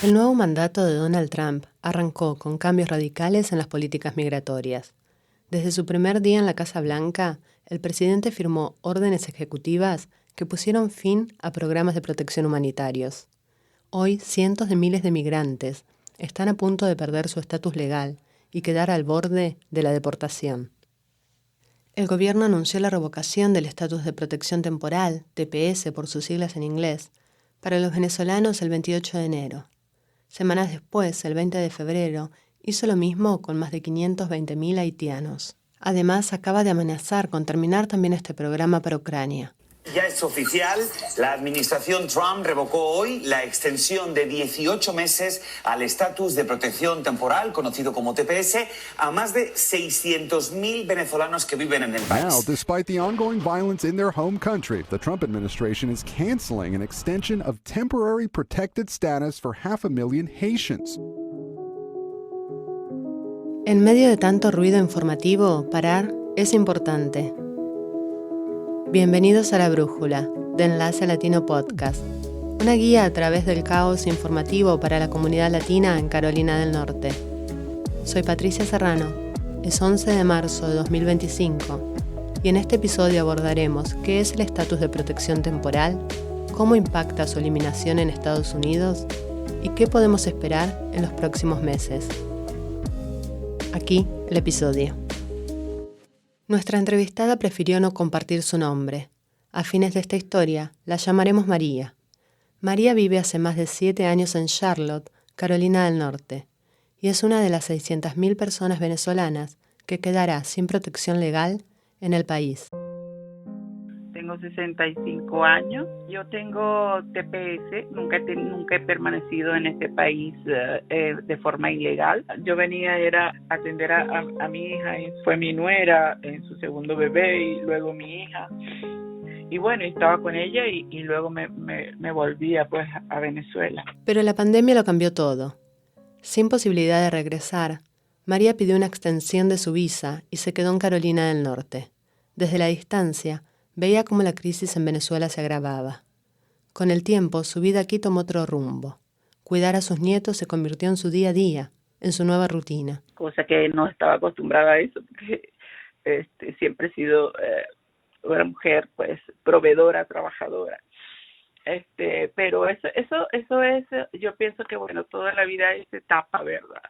El nuevo mandato de Donald Trump arrancó con cambios radicales en las políticas migratorias. Desde su primer día en la Casa Blanca, el presidente firmó órdenes ejecutivas que pusieron fin a programas de protección humanitarios. Hoy, cientos de miles de migrantes están a punto de perder su estatus legal y quedar al borde de la deportación. El gobierno anunció la revocación del estatus de protección temporal, TPS por sus siglas en inglés, para los venezolanos el 28 de enero. Semanas después, el 20 de febrero, hizo lo mismo con más de 520.000 haitianos. Además, acaba de amenazar con terminar también este programa para Ucrania. Ya es oficial, la administración Trump revocó hoy la extensión de 18 meses al estatus de protección temporal, conocido como TPS, a más de 600.000 venezolanos que viven en el país. Now, despite the ongoing violence in their home country, the Trump administration is canceling an extension of temporary protected status for 500,000 Haitians. En medio de tanto ruido informativo, parar es importante. Bienvenidos a La Brújula, de Enlace Latino Podcast, una guía a través del caos informativo para la comunidad latina en Carolina del Norte. Soy Patricia Serrano, es 11 de marzo de 2025 y en este episodio abordaremos qué es el estatus de protección temporal, cómo impacta su eliminación en Estados Unidos y qué podemos esperar en los próximos meses. Aquí el episodio. Nuestra entrevistada prefirió no compartir su nombre. A fines de esta historia, la llamaremos María. María vive hace más de 7 años en Charlotte, Carolina del Norte, y es una de las 600.000 personas venezolanas que quedará sin protección legal en el país. Tengo 65 años, yo tengo TPS, nunca he permanecido en este país de forma ilegal. Yo venía era a atender a mi hija, y fue mi nuera en su segundo bebé y luego mi hija. Y bueno, estaba con ella y luego me volvía pues a Venezuela. Pero la pandemia lo cambió todo. Sin posibilidad de regresar, María pidió una extensión de su visa y se quedó en Carolina del Norte. Desde la distancia, veía cómo la crisis en Venezuela se agravaba. Con el tiempo, su vida aquí tomó otro rumbo. Cuidar a sus nietos se convirtió en su día a día, en su nueva rutina. Cosa que no estaba acostumbrada a eso, porque siempre he sido una mujer, pues, proveedora, trabajadora. Pero eso es, yo pienso que, bueno, toda la vida es etapa, ¿verdad?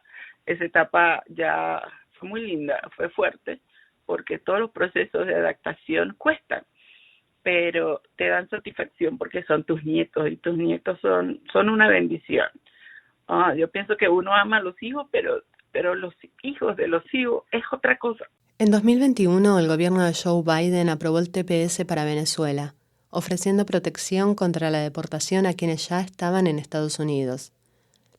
Esa etapa ya fue muy linda, fue fuerte, porque todos los procesos de adaptación cuestan, pero te dan satisfacción porque son tus nietos y tus nietos son una bendición. Yo pienso que uno ama a los hijos, pero los hijos de los hijos es otra cosa. En 2021, el gobierno de Joe Biden aprobó el TPS para Venezuela, ofreciendo protección contra la deportación a quienes ya estaban en Estados Unidos.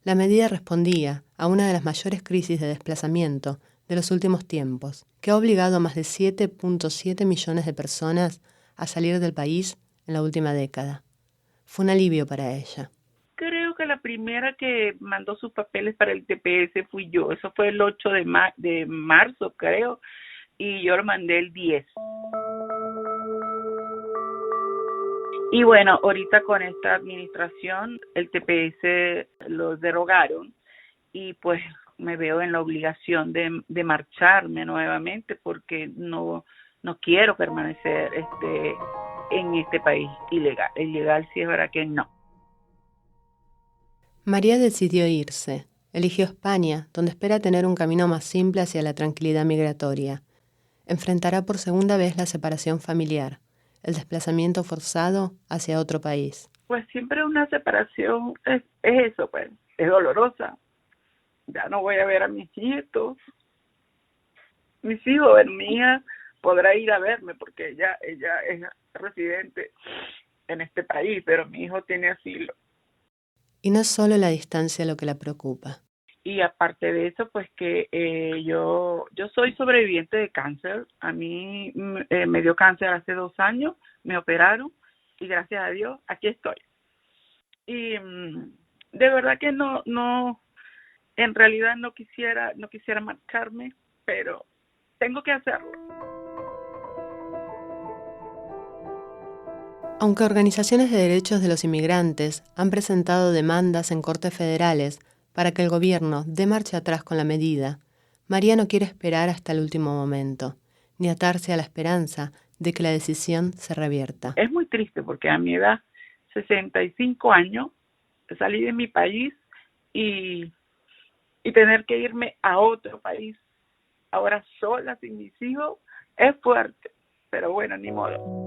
La medida respondía a una de las mayores crisis de desplazamiento de los últimos tiempos, que ha obligado a más de 7.7 millones de personas a salir del país en la última década. Fue un alivio para ella. Creo que la primera que mandó sus papeles para el TPS fui yo. Eso fue el 8 de marzo, creo, y yo lo mandé el 10. Y bueno, ahorita con esta administración, el TPS lo derogaron y pues me veo en la obligación de marcharme nuevamente porque no quiero permanecer en este país ilegal. Ilegal sí es verdad que no. María decidió irse. Eligió España, donde espera tener un camino más simple hacia la tranquilidad migratoria. Enfrentará por segunda vez la separación familiar, el desplazamiento forzado hacia otro país. Pues siempre una separación es eso, pues, es dolorosa. Ya no voy a ver a mis nietos. Mis hijos, mi hija podrá ir a verme porque ella es residente en este país, pero mi hijo tiene asilo. Y no es solo la distancia lo que la preocupa. Y aparte de eso, pues que yo soy sobreviviente de cáncer. A mí me dio cáncer hace 2 años, me operaron y gracias a Dios aquí estoy. Y de verdad que no, en realidad no quisiera marcharme, pero tengo que hacerlo. Aunque organizaciones de derechos de los inmigrantes han presentado demandas en cortes federales para que el gobierno dé marcha atrás con la medida, María no quiere esperar hasta el último momento, ni atarse a la esperanza de que la decisión se revierta. Es muy triste porque a mi edad, 65 años, salí de mi país y tener que irme a otro país, ahora sola, sin mis hijos, es fuerte, pero bueno, ni modo.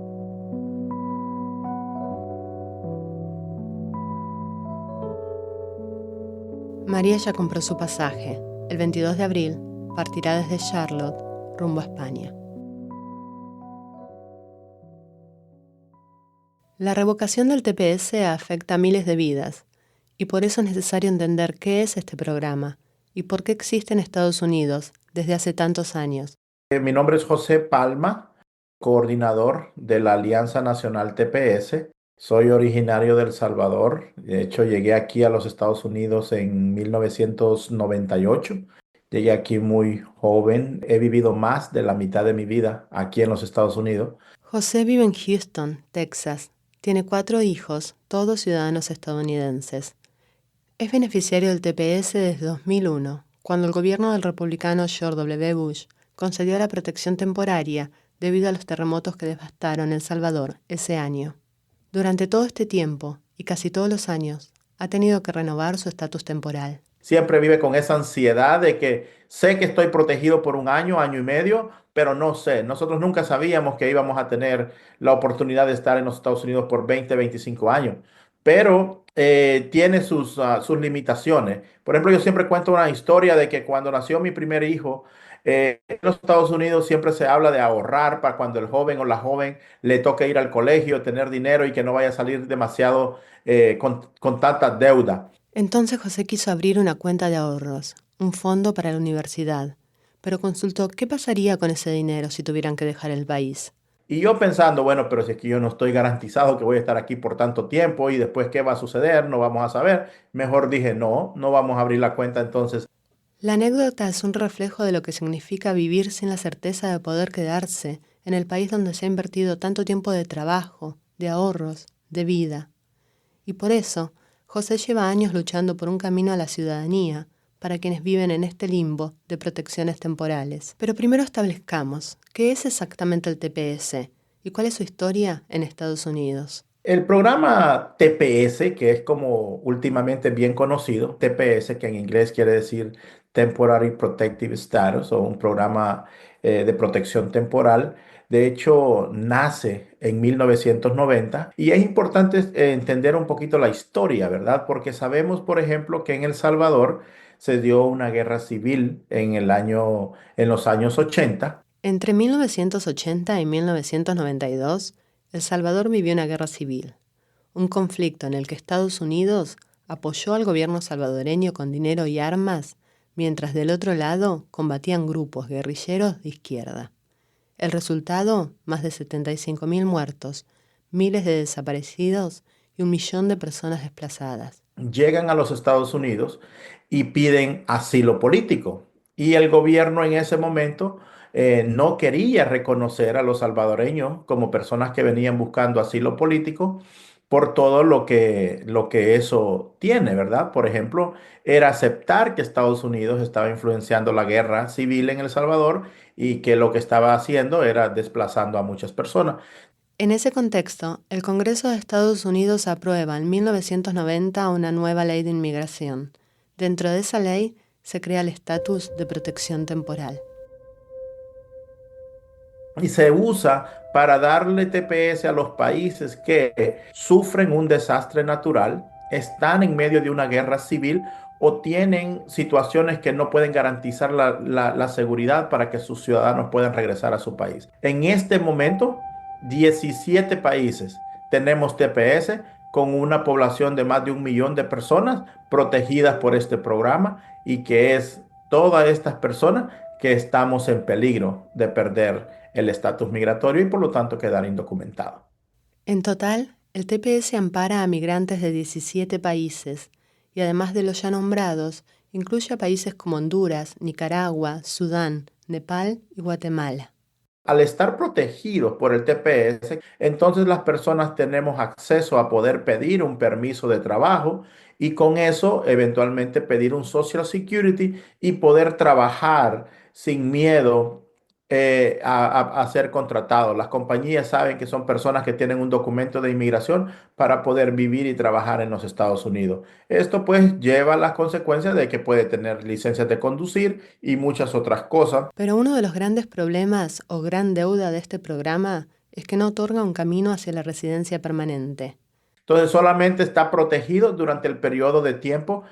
María ya compró su pasaje. El 22 de abril partirá desde Charlotte rumbo a España. La revocación del TPS afecta a miles de vidas y por eso es necesario entender qué es este programa y por qué existe en Estados Unidos desde hace tantos años. Mi nombre es José Palma, coordinador de la Alianza Nacional TPS. Soy originario de El Salvador. De hecho, llegué aquí a los Estados Unidos en 1998. Llegué aquí muy joven. He vivido más de la mitad de mi vida aquí en los Estados Unidos. José vive en Houston, Texas. Tiene 4 hijos, todos ciudadanos estadounidenses. Es beneficiario del TPS desde 2001, cuando el gobierno del republicano George W. Bush concedió la protección temporaria debido a los terremotos que devastaron El Salvador ese año. Durante todo este tiempo, y casi todos los años, ha tenido que renovar su estatus temporal. Siempre vive con esa ansiedad de que sé que estoy protegido por un año, año y medio, pero no sé. Nosotros nunca sabíamos que íbamos a tener la oportunidad de estar en los Estados Unidos por 20, 25 años. Pero tiene sus limitaciones. Por ejemplo, yo siempre cuento una historia de que cuando nació mi primer hijo, en los Estados Unidos siempre se habla de ahorrar para cuando el joven o la joven le toque ir al colegio, tener dinero y que no vaya a salir demasiado con tanta deuda. Entonces José quiso abrir una cuenta de ahorros, un fondo para la universidad, pero consultó qué pasaría con ese dinero si tuvieran que dejar el país. Y yo pensando, bueno, pero si es que yo no estoy garantizado que voy a estar aquí por tanto tiempo y después qué va a suceder, no vamos a saber. Mejor dije, no vamos a abrir la cuenta entonces. La anécdota es un reflejo de lo que significa vivir sin la certeza de poder quedarse en el país donde se ha invertido tanto tiempo de trabajo, de ahorros, de vida. Y por eso, José lleva años luchando por un camino a la ciudadanía para quienes viven en este limbo de protecciones temporales. Pero primero establezcamos qué es exactamente el TPS y cuál es su historia en Estados Unidos. El programa TPS, que es como últimamente bien conocido, TPS, que en inglés quiere decir Temporary Protective Status o un programa de protección temporal, de hecho nace en 1990 y es importante entender un poquito la historia, ¿verdad? Porque sabemos, por ejemplo, que en El Salvador se dio una guerra civil en los años 80. Entre 1980 y 1992, El Salvador vivió una guerra civil, un conflicto en el que Estados Unidos apoyó al gobierno salvadoreño con dinero y armas, mientras del otro lado combatían grupos guerrilleros de izquierda. El resultado, más de 75.000 muertos, miles de desaparecidos y 1 millón de personas desplazadas. Llegan a los Estados Unidos y piden asilo político. Y el gobierno en ese momento no quería reconocer a los salvadoreños como personas que venían buscando asilo político por todo lo que eso tiene, ¿verdad? Por ejemplo, era aceptar que Estados Unidos estaba influenciando la guerra civil en El Salvador y que lo que estaba haciendo era desplazando a muchas personas. En ese contexto, el Congreso de Estados Unidos aprueba en 1990 una nueva ley de inmigración. Dentro de esa ley se crea el estatus de protección temporal. Y se usa para darle TPS a los países que sufren un desastre natural, están en medio de una guerra civil o tienen situaciones que no pueden garantizar la seguridad para que sus ciudadanos puedan regresar a su país. En este momento, 17 países tenemos TPS con una población de más de 1 millón de personas protegidas por este programa y que es todas estas personas que estamos en peligro de perder el estatus migratorio y por lo tanto quedar indocumentados. En total, el TPS ampara a migrantes de 17 países y además de los ya nombrados, incluye a países como Honduras, Nicaragua, Sudán, Nepal y Guatemala. Al estar protegidos por el TPS, entonces las personas tenemos acceso a poder pedir un permiso de trabajo y con eso eventualmente pedir un Social Security y poder trabajar sin miedo a ser contratados. Las compañías saben que son personas que tienen un documento de inmigración para poder vivir y trabajar en los Estados Unidos. Esto pues lleva a las consecuencias de que puede tener licencias de conducir y muchas otras cosas. Pero uno de los grandes problemas o gran deuda de este programa es que no otorga un camino hacia la residencia permanente. Entonces solamente está protegido durante el periodo de tiempo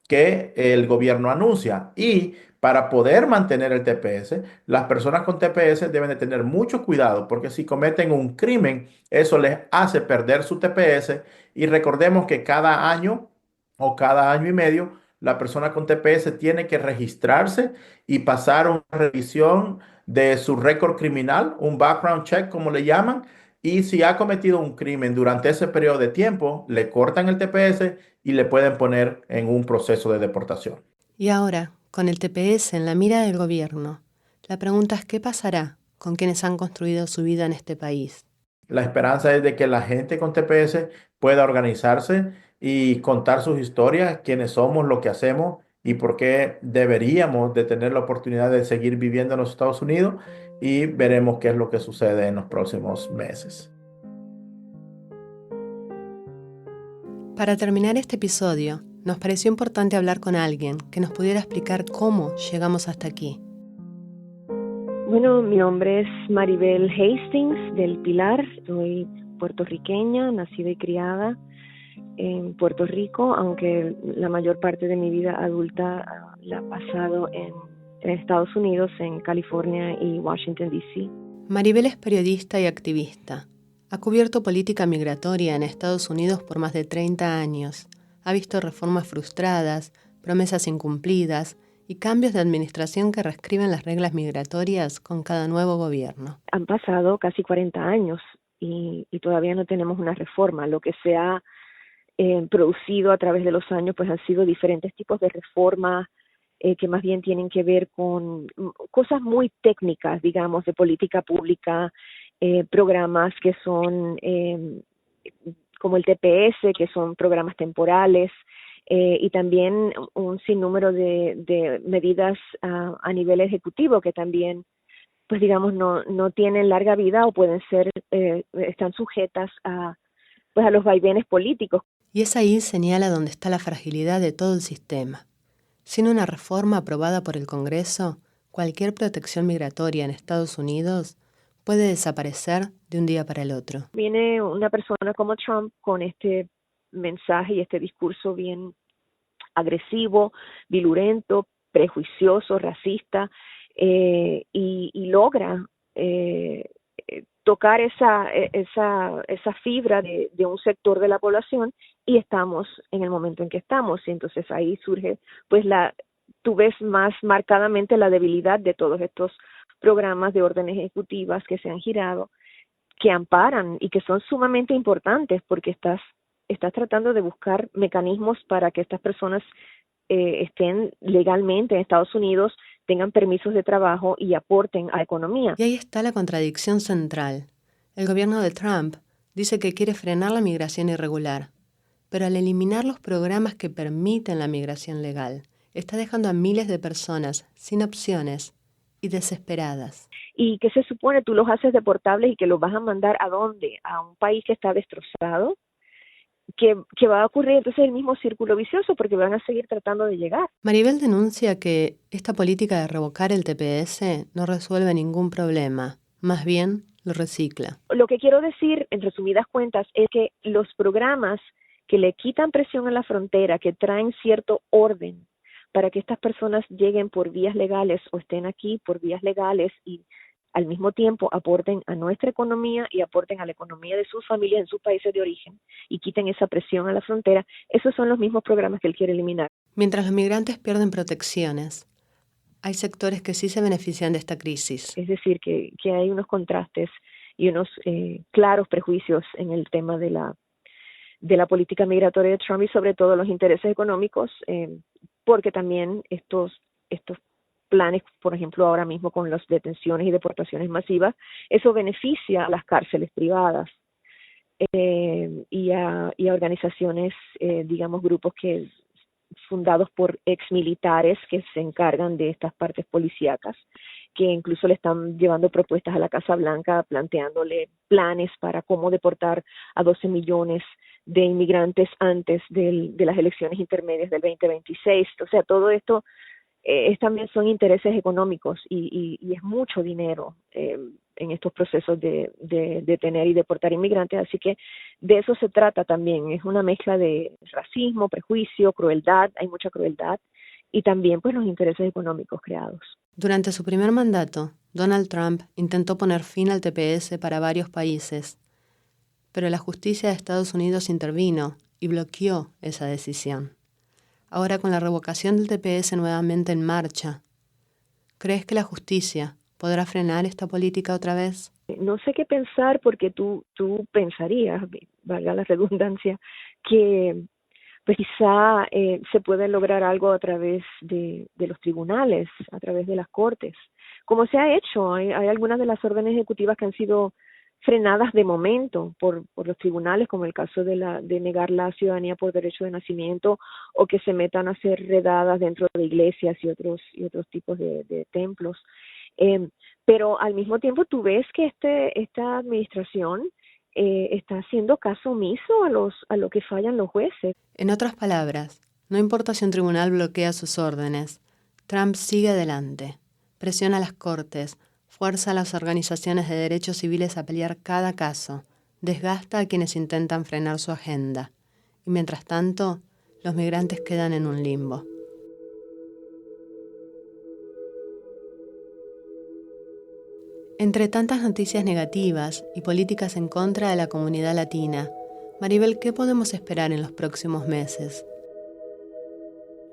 que el gobierno anuncia. Y para poder mantener el TPS, las personas con TPS deben de tener mucho cuidado porque si cometen un crimen, eso les hace perder su TPS. Y recordemos que cada año o cada año y medio, la persona con TPS tiene que registrarse y pasar una revisión de su récord criminal, un background check, como le llaman. Y si ha cometido un crimen durante ese periodo de tiempo, le cortan el TPS y le pueden poner en un proceso de deportación. Y ahora, con el TPS en la mira del gobierno, la pregunta es ¿qué pasará con quienes han construido su vida en este país? La esperanza es de que la gente con TPS pueda organizarse y contar sus historias, quiénes somos, lo que hacemos y por qué deberíamos de tener la oportunidad de seguir viviendo en los Estados Unidos y veremos qué es lo que sucede en los próximos meses. Para terminar este episodio, nos pareció importante hablar con alguien que nos pudiera explicar cómo llegamos hasta aquí. Bueno, mi nombre es Maribel Hastings del Pilar, soy puertorriqueña, nacida y criada en Puerto Rico, aunque la mayor parte de mi vida adulta la he pasado en Estados Unidos, en California y Washington, D.C. Maribel es periodista y activista. Ha cubierto política migratoria en Estados Unidos por más de 30 años. Ha visto reformas frustradas, promesas incumplidas y cambios de administración que reescriben las reglas migratorias con cada nuevo gobierno. Han pasado casi 40 años y todavía no tenemos una reforma. Lo que se ha producido a través de los años pues han sido diferentes tipos de reformas que más bien tienen que ver con cosas muy técnicas, digamos, de política pública, programas que son como el TPS, que son programas temporales, y también un sinnúmero de medidas a nivel ejecutivo que también, pues digamos, no tienen larga vida o pueden ser, están sujetas a los vaivenes políticos. Y es ahí señala donde está la fragilidad de todo el sistema. Sin una reforma aprobada por el Congreso, cualquier protección migratoria en Estados Unidos puede desaparecer de un día para el otro. Viene una persona como Trump con este mensaje y este discurso bien agresivo, virulento, prejuicioso, racista, y logra tocar esa fibra de un sector de la población y estamos en el momento en que estamos. Y entonces ahí surge, pues tú ves más marcadamente la debilidad de todos estos programas de órdenes ejecutivas que se han girado, que amparan y que son sumamente importantes porque estás tratando de buscar mecanismos para que estas personas estén legalmente en Estados Unidos, tengan permisos de trabajo y aporten a la economía. Y ahí está la contradicción central. El gobierno de Trump dice que quiere frenar la migración irregular, pero al eliminar los programas que permiten la migración legal, está dejando a miles de personas sin opciones y desesperadas. Y que se supone tú los haces deportables y que los vas a mandar ¿a dónde? A un país que está destrozado, que va a ocurrir entonces el mismo círculo vicioso porque van a seguir tratando de llegar. Maribel denuncia que esta política de revocar el TPS no resuelve ningún problema, más bien lo recicla. Lo que quiero decir, en resumidas cuentas, es que los programas que le quitan presión a la frontera, que traen cierto orden para que estas personas lleguen por vías legales o estén aquí por vías legales y al mismo tiempo aporten a nuestra economía y aporten a la economía de sus familias en sus países de origen y quiten esa presión a la frontera, esos son los mismos programas que él quiere eliminar. Mientras los migrantes pierden protecciones, hay sectores que sí se benefician de esta crisis. Es decir, que hay unos contrastes y unos claros prejuicios en el tema de la política migratoria de Trump y sobre todo los intereses económicos, porque también estos planes, por ejemplo, ahora mismo con las detenciones y deportaciones masivas, eso beneficia a las cárceles privadas y a organizaciones, digamos, grupos que fundados por exmilitares que se encargan de estas partes policíacas, que incluso le están llevando propuestas a la Casa Blanca, planteándole planes para cómo deportar a 12 millones de inmigrantes antes de las elecciones intermedias del 2026. O sea, todo esto también son intereses económicos y es mucho dinero en estos procesos de detener y deportar inmigrantes, así que de eso se trata también, es una mezcla de racismo, prejuicio, crueldad, hay mucha crueldad, y también pues los intereses económicos creados. Durante su primer mandato, Donald Trump intentó poner fin al TPS para varios países, pero la justicia de Estados Unidos intervino y bloqueó esa decisión. Ahora, con la revocación del TPS nuevamente en marcha, ¿crees que la justicia podrá frenar esta política otra vez? No sé qué pensar, porque tú pensarías, valga la redundancia, que pues quizá se puede lograr algo a través de los tribunales, a través de las cortes. Como se ha hecho, hay algunas de las órdenes ejecutivas que han sido frenadas de momento por los tribunales, como el caso de negar la ciudadanía por derecho de nacimiento, o que se metan a hacer redadas dentro de iglesias y otros tipos de templos. Pero al mismo tiempo tú ves que esta administración está haciendo caso omiso a lo que fallan los jueces. En otras palabras, no importa si un tribunal bloquea sus órdenes, Trump sigue adelante, presiona a las cortes, fuerza a las organizaciones de derechos civiles a pelear cada caso, desgasta a quienes intentan frenar su agenda, y mientras tanto, los migrantes quedan en un limbo. Entre tantas noticias negativas y políticas en contra de la comunidad latina, Maribel, ¿qué podemos esperar en los próximos meses?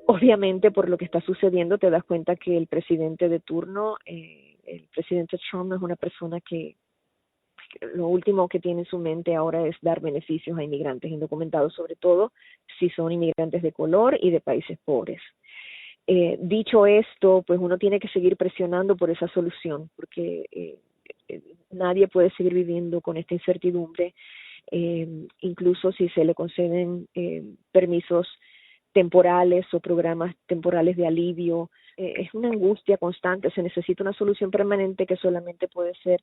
Obviamente, por lo que está sucediendo, te das cuenta que el presidente de turno, el presidente Trump, es una persona que lo último que tiene en su mente ahora es dar beneficios a inmigrantes indocumentados, sobre todo si son inmigrantes de color y de países pobres. Dicho esto, pues uno tiene que seguir presionando por esa solución, porque nadie puede seguir viviendo con esta incertidumbre, incluso si se le conceden permisos temporales o programas temporales de alivio. Es una angustia constante, se necesita una solución permanente que solamente puede ser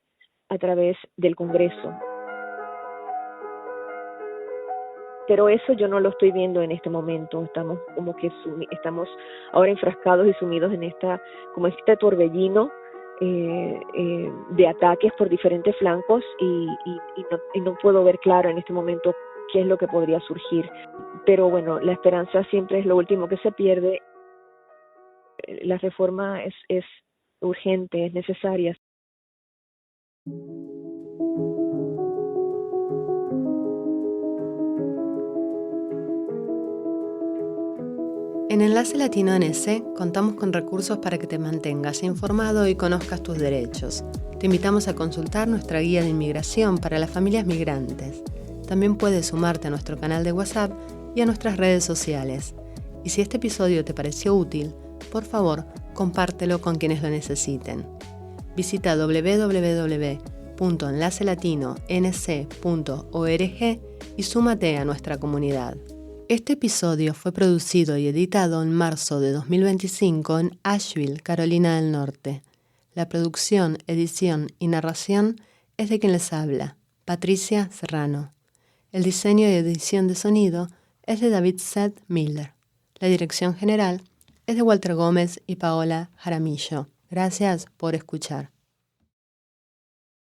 a través del Congreso. Pero eso yo no lo estoy viendo en este momento. Estamos como que estamos ahora enfrascados y sumidos en este torbellino de ataques por diferentes flancos y no puedo ver claro en este momento qué es lo que podría surgir. Pero bueno, la esperanza siempre es lo último que se pierde. La reforma es urgente, es necesaria. En Enlace Latino NC contamos con recursos para que te mantengas informado y conozcas tus derechos. Te invitamos a consultar nuestra guía de inmigración para las familias migrantes. También puedes sumarte a nuestro canal de WhatsApp y a nuestras redes sociales. Y si este episodio te pareció útil, por favor, compártelo con quienes lo necesiten. Visita www.enlacelatino.nc.org y súmate a nuestra comunidad. Este episodio fue producido y editado en marzo de 2025 en Asheville, Carolina del Norte. La producción, edición y narración es de quien les habla, Patricia Serrano. El diseño y edición de sonido es de David Seth Miller. La dirección general es de Walter Gómez y Paola Jaramillo. Gracias por escuchar.